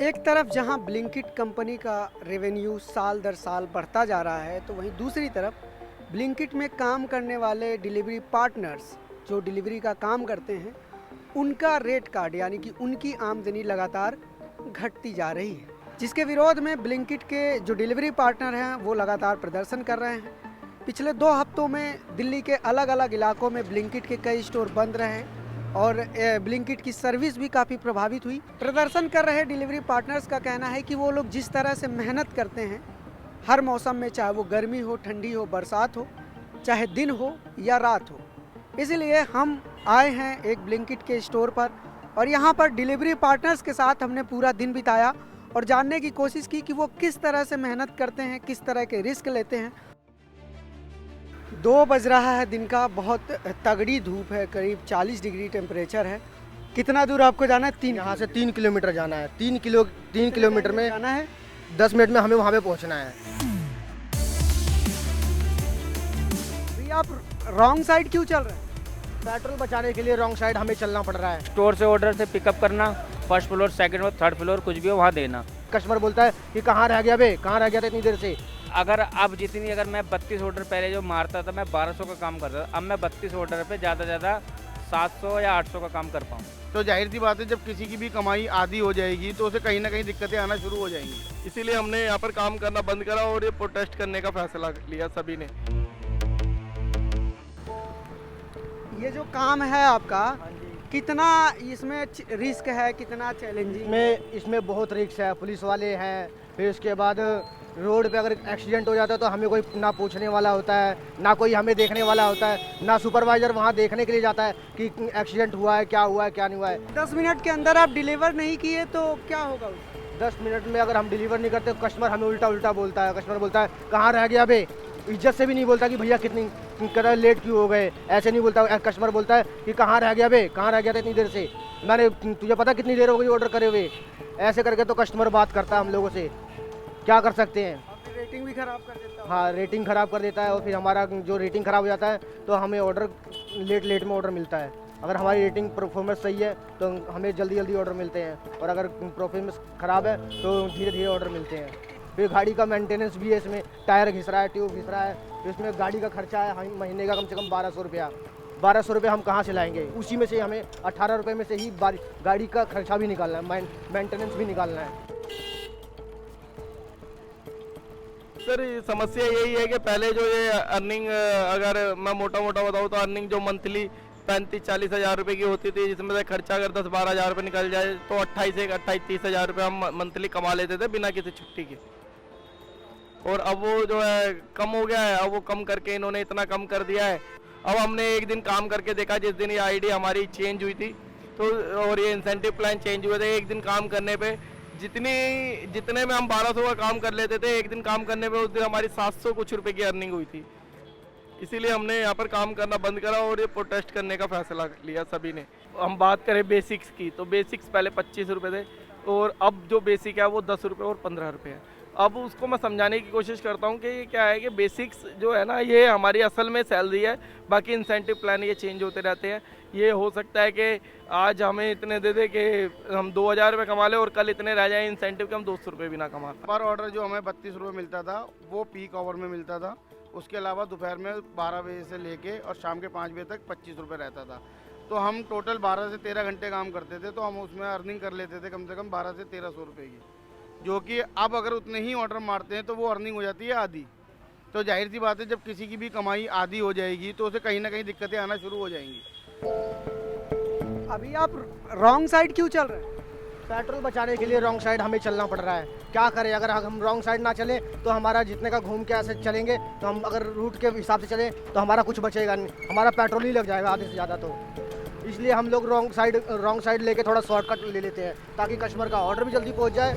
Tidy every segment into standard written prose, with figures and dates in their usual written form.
एक तरफ जहां ब्लिंकिट कंपनी का रेवेन्यू साल दर साल बढ़ता जा रहा है, तो वहीं दूसरी तरफ ब्लिंकिट में काम करने वाले डिलीवरी पार्टनर्स जो डिलीवरी का काम करते हैं, उनका रेट कार्ड यानी कि उनकी आमदनी लगातार घटती जा रही है, जिसके विरोध में ब्लिंकिट के जो डिलीवरी पार्टनर हैं वो लगातार प्रदर्शन कर रहे हैं। पिछले 2 हफ्तों में दिल्ली के अलग अलग इलाकों में ब्लिंकिट के कई स्टोर बंद रहे और ब्लिंकिट की सर्विस भी काफ़ी प्रभावित हुई। प्रदर्शन कर रहे डिलीवरी पार्टनर्स का कहना है कि वो लोग जिस तरह से मेहनत करते हैं हर मौसम में, चाहे वो गर्मी हो, ठंडी हो, बरसात हो, चाहे दिन हो या रात हो, इसलिए हम आए हैं एक ब्लिंकिट के स्टोर पर और यहाँ पर डिलीवरी पार्टनर्स के साथ हमने पूरा दिन बिताया और जानने की कोशिश की कि वो किस तरह से मेहनत करते हैं, किस तरह के रिस्क लेते हैं। 2 बज रहा है दिन का, बहुत तगड़ी धूप है, करीब 40 डिग्री टेम्परेचर है। कितना दूर आपको जाना है? 3 यहाँ से 3 किलोमीटर जाना है। 3 किलोमीटर में जाना है। 10 मिनट में हमें वहाँ पे पहुँचना है। अभी आप रॉन्ग साइड क्यों चल रहे हैं? पेट्रोल बचाने के लिए रॉन्ग साइड हमें चलना पड़ रहा है। स्टोर से ऑर्डर से पिकअप करना, first floor, second floor, third floor, कुछ भी हो वहाँ देना। कस्टमर बोलता है कि कहाँ रह गया बे, कहाँ रह गया था इतनी देर से। अगर मैं 32 ऑर्डर पहले जो मारता था, मैं 1200 का काम करता था, अब मैं 32 ऑर्डर पे ज़्यादा से ज़्यादा 700 या 800 का काम कर पाऊँ। तो जाहिर सी बात है, जब किसी की भी कमाई आधी हो जाएगी तो उसे कहीं ना कहीं दिक्कतें आना शुरू हो जाएंगी। इसीलिए हमने यहाँ पर काम करना बंद करा और ये प्रोटेस्ट करने का फैसला लिया सभी ने। ये जो काम है आपका, कितना इसमें रिस्क है, कितना चैलेंजिंग? इसमें बहुत रिस्क है। पुलिस वाले हैं, फिर उसके बाद रोड पे अगर एक्सीडेंट हो जाता है तो हमें कोई ना पूछने वाला होता है, ना कोई हमें देखने वाला होता है, ना सुपरवाइजर वहाँ देखने के लिए जाता है कि एक्सीडेंट हुआ है, क्या हुआ है, क्या नहीं हुआ है। 10 मिनट के अंदर आप डिलीवर नहीं किए तो क्या होगा? 10 मिनट में अगर हम डिलीवर नहीं करते तो कस्टमर हमें उल्टा बोलता है। कस्टमर बोलता है कहाँ रह गया बे। इज्जत से भी नहीं बोलता कि भैया कितनी कदर लेट क्यों हो गए, ऐसे नहीं बोलता। कस्टमर बोलता है कि कहाँ रह गया बे, कहाँ रह गया था इतनी देर से, मैंने तुझे पता कितनी देर हो गई ऑर्डर करे हुए। ऐसे करके तो कस्टमर बात करता है हम लोगों से, क्या कर सकते हैं। रेटिंग भी खराब कर देता है। हाँ, रेटिंग ख़राब कर देता है और फिर हमारा जो रेटिंग ख़राब हो जाता है तो हमें ऑर्डर लेट में ऑर्डर मिलता है। अगर हमारी रेटिंग परफॉर्मेंस सही है तो हमें जल्दी ऑर्डर मिलते हैं, और अगर परफॉर्मेंस ख़राब है तो धीरे ऑर्डर मिलते हैं। फिर गाड़ी का मेंटेनेंस भी है, इसमें टायर घिस रहा है, ट्यूब घिस रहा है, फिर इसमें गाड़ी का खर्चा है महीने का कम से कम 1200 रुपया। 1200 रुपये हम कहाँ से लाएंगे? उसी में से हमें 18 रुपये में से ही गाड़ी का खर्चा भी निकालना है, मेंटेनेंस भी निकालना है। सर समस्या यही है कि पहले जो ये अर्निंग, अगर मैं मोटा बताऊँ तो अर्निंग जो मंथली 35-40 हज़ार रुपये की होती थी, जिसमें से खर्चा अगर 10-12 हज़ार रुपये निकल जाए तो 28-30 हज़ार रुपये हम मंथली कमा लेते थे बिना किसी छुट्टी के। और अब वो जो है कम हो गया है। अब वो कम करके इन्होंने इतना कम कर दिया है। अब हमने एक दिन काम करके देखा, जिस दिन ये आईडी हमारी चेंज हुई थी तो, और ये इंसेंटिव प्लान चेंज हुए थे, एक दिन काम करने पे जितने में हम 1200 का काम कर लेते थे, एक दिन काम करने पे उस दिन हमारी 700 कुछ रुपए की अर्निंग हुई थी। इसीलिए हमने यहाँ पर काम करना बंद करा और ये प्रोटेस्ट करने का फैसला लिया सभी ने। हम बात करें बेसिक्स की, तो बेसिक्स पहले 25 रुपये थे और अब जो बेसिक है वो 10 रुपये और 15 रुपये है। अब उसको मैं समझाने की कोशिश करता हूँ कि ये क्या है कि बेसिक्स जो है ना, ये हमारी असल में सैलरी है, बाकी इंसेंटिव प्लान ये चेंज होते रहते हैं। ये हो सकता है कि आज हमें इतने दे दे कि हम 2000 रुपये कमा लें और कल इतने रह जाए इंसेंटिव के हम 200 रुपये भी ना कमा पाएं। पर ऑर्डर जो हमें 32 रुपये मिलता था वो पीक आवर में मिलता था। उसके अलावा दोपहर में 12 बजे से लेके और शाम के 5 बजे तक 25 रुपये रहता था। तो हम टोटल 12 से 13 घंटे काम करते थे, तो हम उसमें अर्निंग कर लेते थे कम से कम 1200 से 1300 रुपये की, जो कि अब अगर उतने ही ऑर्डर मारते हैं तो वो अर्निंग हो जाती है आधी। तो जाहिर सी बात है, जब किसी की भी कमाई आधी हो जाएगी तो उसे कहीं ना कहीं दिक्कतें आना शुरू हो जाएंगी। अभी आप रॉन्ग साइड क्यों चल रहे हैं? पेट्रोल बचाने के लिए रॉन्ग साइड हमें चलना पड़ रहा है। क्या करें, अगर हम रॉन्ग साइड ना चलें तो हमारा जितने का घूम के ऐसे चलेंगे तो हम अगर रूट के हिसाब से चलें तो हमारा कुछ बचेगा नहीं, हमारा पेट्रोल ही लग जाएगा आधे से ज़्यादा। तो इसलिए हम लोग रॉन्ग साइड लेके थोड़ा शॉर्टकट ले लेते हैं ताकि कस्टमर का ऑर्डर भी जल्दी पहुँच जाए।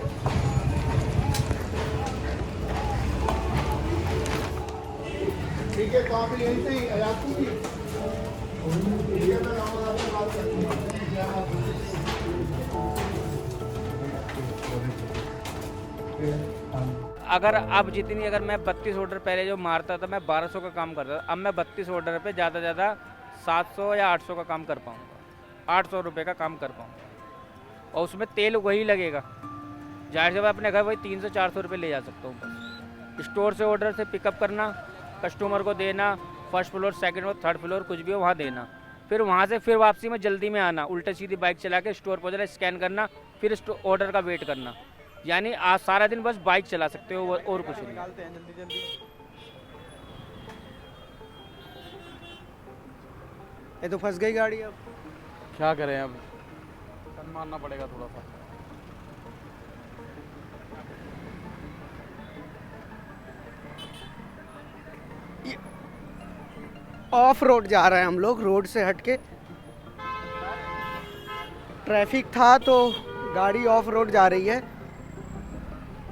ठीक है, तो आप यहीं से ही आपको अगर मैं 32 ऑर्डर पहले जो मारता था, मैं 1200 का काम करता था, अब मैं 32 ऑर्डर पे ज़्यादा से ज़्यादा 700 या 800 का काम कर पाऊँगा, 800 रुपये का काम कर पाऊँगा। और उसमें तेल वही लगेगा। जाहिर से मैं अपने घर वही 300-400 रुपये ले जा सकता हूँ बस। स्टोर से ऑर्डर से पिकअप करना, कस्टमर को देना, first floor, second floor, third floor कुछ भी हो वहाँ देना, फिर वहाँ से फिर वापसी में जल्दी में आना, उल्टा सीधी बाइक चला के स्टोर पहुँचना, स्कैन करना, फिर ऑर्डर का वेट करना। यानी आज सारा दिन बस बाइक चला सकते हो और कुछ नहीं। निकालते हैं जल्दी जल्दी। ये तो फंस गई गाड़ी अब। क्या करें अब, टर्न मारना पड़ेगा थोड़ा सा। ऑफ रोड जा रहे हैं हम लोग, रोड से हट के। ट्रैफिक था तो गाड़ी ऑफ रोड जा रही है,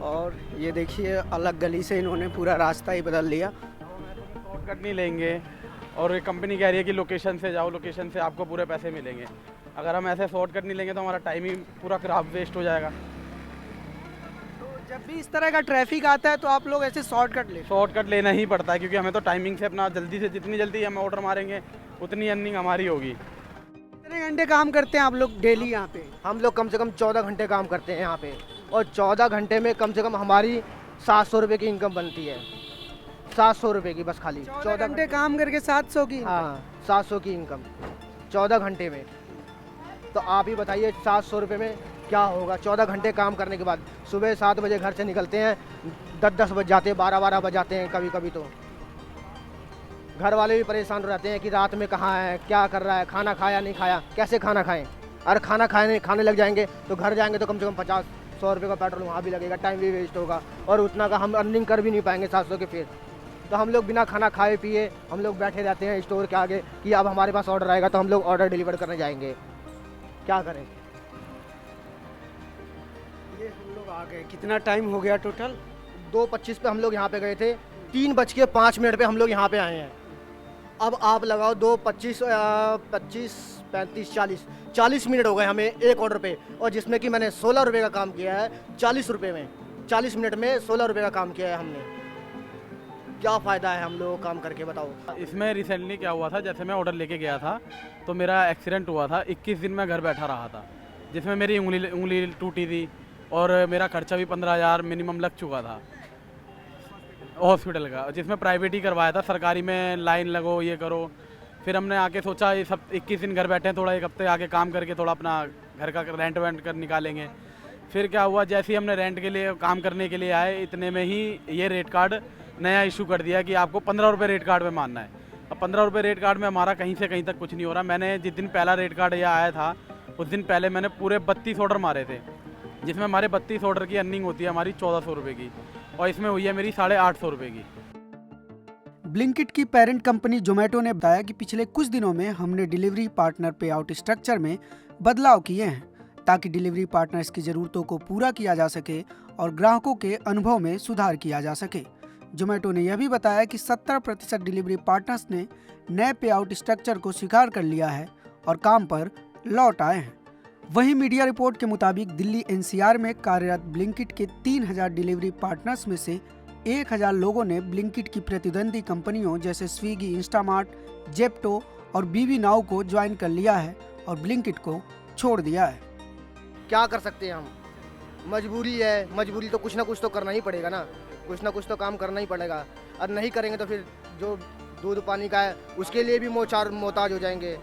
और ये देखिए अलग गली से इन्होंने पूरा रास्ता ही बदल लिया। शॉर्टकट नहीं लेंगे, और ये कंपनी कह रही है कि लोकेशन से जाओ, लोकेशन से आपको पूरे पैसे मिलेंगे। अगर हम ऐसे शॉर्टकट नहीं लेंगे तो हमारा टाइम ही पूरा खराब वेस्ट हो जाएगा। तो जब भी इस तरह का ट्रैफिक आता है तो आप लोग ऐसे शॉर्टकट लेना ही पड़ता है, क्योंकि हमें तो टाइमिंग से अपना जल्दी से जितनी जल्दी हम ऑर्डर मारेंगे उतनी अर्निंग हमारी होगी। कितने घंटे काम करते हैं आप लोग डेली यहाँ पे? हम लोग कम से कम 14 घंटे काम करते हैं यहाँ पे, और 14 घंटे में कम से कम हमारी 700 रुपये की इनकम बनती है। 700 रुपये की बस, खाली 14 घंटे काम करके 700 की? हाँ, 700 की इनकम 14 घंटे में। तो आप ही बताइए 700 रुपये में क्या होगा 14 घंटे काम करने के बाद। सुबह 7 बजे घर से निकलते हैं, 10-10 बज जाते हैं, 12-12 बज जाते हैं कभी कभी। तो घर वाले भी परेशान रहते हैं कि रात में कहाँ है, क्या कर रहा है, खाना खाया नहीं खाया, कैसे खाना खाएं। अगर खाना खाने लग जाएंगे तो घर जाएंगे तो कम से कम 50-100 रुपये का पेट्रोल वहाँ भी लगेगा, टाइम भी वेस्ट होगा, और उतना का हम अर्निंग कर भी नहीं पाएंगे 700 के। फिर तो हम लोग बिना खाना खाए पिए हम लोग बैठे रहते हैं स्टोर के आगे कि अब हमारे पास ऑर्डर आएगा तो हम लोग ऑर्डर डिलीवर करने जाएंगे। क्या करें। ये हम लोग आ गए, कितना टाइम हो गया टोटल? 2:25 पे हम लोग यहाँ पे गए थे, 3:05 पे हम लोग यहाँ पे आए हैं। अब आप लगाओ 2:25, 25, 35, 40 मिनट हो गए हमें एक ऑर्डर पे, और जिसमें कि मैंने 16 रुपये का काम किया है 40 रुपये में। 40 मिनट में 16 रुपये का काम किया है हमने। क्या फ़ायदा है हम लोगों को काम करके, बताओ। इसमें रिसेंटली क्या हुआ था, जैसे मैं ऑर्डर लेके गया था तो मेरा एक्सीडेंट हुआ था। 21 दिन मैं घर बैठा रहा था, जिसमें मेरी उंगली टूटी थी, और मेरा खर्चा भी 15,000 मिनिमम लग चुका था हॉस्पिटल का, जिसमें प्राइवेट ही करवाया था। सरकारी में लाइन लगो, ये करो। फिर हमने आके सोचा ये सब 21 दिन घर बैठे हैं, थोड़ा 1 हफ्ते आके काम करके थोड़ा अपना घर का रेंट वेंट कर निकालेंगे। फिर क्या हुआ, जैसे ही हमने रेंट के लिए काम करने के लिए आए, इतने में ही ये रेट कार्ड नया इशू कर दिया कि आपको 15 रुपये रेट कार्ड में मानना है। अब 15 रुपये रेट कार्ड में हमारा कहीं से कहीं तक कुछ नहीं हो रहा। मैंने जिस दिन पहला रेट कार्ड यह आया था उस दिन पहले मैंने पूरे 32 ऑर्डर मारे थे, जिसमें हमारे 32 ऑर्डर की अर्निंग होती है हमारी 1400 रुपये की, और इसमें हुई है मेरी 850 रुपये की। ब्लिंकिट की पेरेंट कंपनी जोमेटो ने बताया कि पिछले कुछ दिनों में हमने डिलीवरी पार्टनर पे आउट स्ट्रक्चर में बदलाव किए हैं, ताकि डिलीवरी पार्टनर्स की ज़रूरतों को पूरा किया जा सके और ग्राहकों के अनुभव में सुधार किया जा सके। जोमेटो ने यह भी बताया कि 70% डिलीवरी पार्टनर्स ने नए पे आउट स्ट्रक्चर को स्वीकार कर लिया है और काम पर लौट आए हैं। वहीं मीडिया रिपोर्ट के मुताबिक दिल्ली एनसीआर में कार्यरत ब्लिंकिट के 3000 डिलीवरी पार्टनर्स में से 1000 लोगों ने ब्लिंकिट की प्रतिद्वंदी कंपनियों जैसे स्विगी, इंस्टामार्ट, जेप्टो और बीबी नाउ को ज्वाइन कर लिया है और ब्लिंकिट को छोड़ दिया है। क्या कर सकते हैं हम, मजबूरी है। मजबूरी तो कुछ ना कुछ तो करना ही पड़ेगा ना, कुछ ना कुछ तो काम करना ही पड़ेगा। और नहीं करेंगे तो फिर जो दूध पानी का है उसके लिए भी मोहताज हो जाएंगे।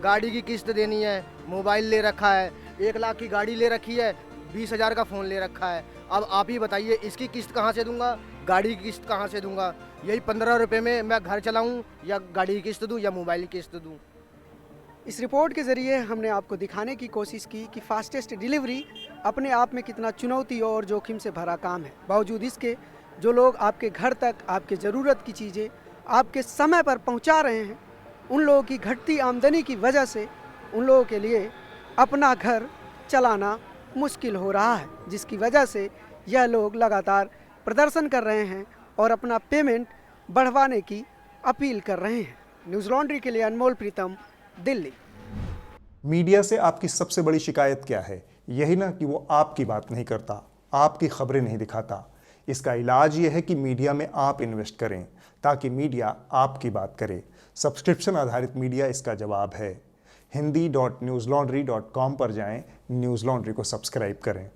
गाड़ी की किस्त देनी है, मोबाइल ले रखा है, 1 लाख की गाड़ी ले रखी है, 20,000 का फ़ोन ले रखा है। अब आप ही बताइए इसकी किस्त कहाँ से दूंगा, गाड़ी की किस्त कहाँ से दूंगा। यही 15 रुपये में मैं घर चलाऊँ, या गाड़ी की किस्त दूँ, या मोबाइल की किस्त दूँ। इस रिपोर्ट के ज़रिए हमने आपको दिखाने की कोशिश की कि फास्टेस्ट डिलीवरी अपने आप में कितना चुनौती और जोखिम से भरा काम है। बावजूद इसके जो लोग आपके घर तक आपके ज़रूरत की चीज़ें आपके समय पर पहुंचा रहे हैं, उन लोगों की घटती आमदनी की वजह से उन लोगों के लिए अपना घर चलाना मुश्किल हो रहा है, जिसकी वजह से यह लोग लगातार प्रदर्शन कर रहे हैं और अपना पेमेंट बढ़वाने की अपील कर रहे हैं। न्यूज़ लॉन्ड्री के लिए अनमोल प्रीतम, दिल्ली। मीडिया से आपकी सबसे बड़ी शिकायत क्या है? यही ना कि वो आपकी बात नहीं करता, आपकी खबरें नहीं दिखाता। इसका इलाज ये है कि मीडिया में आप इन्वेस्ट करें, ताकि मीडिया आपकी बात करे। सब्सक्रिप्शन आधारित मीडिया इसका जवाब है। hindi.newslaundry.com पर जाएं, न्यूज़ लॉन्ड्री को सब्सक्राइब करें।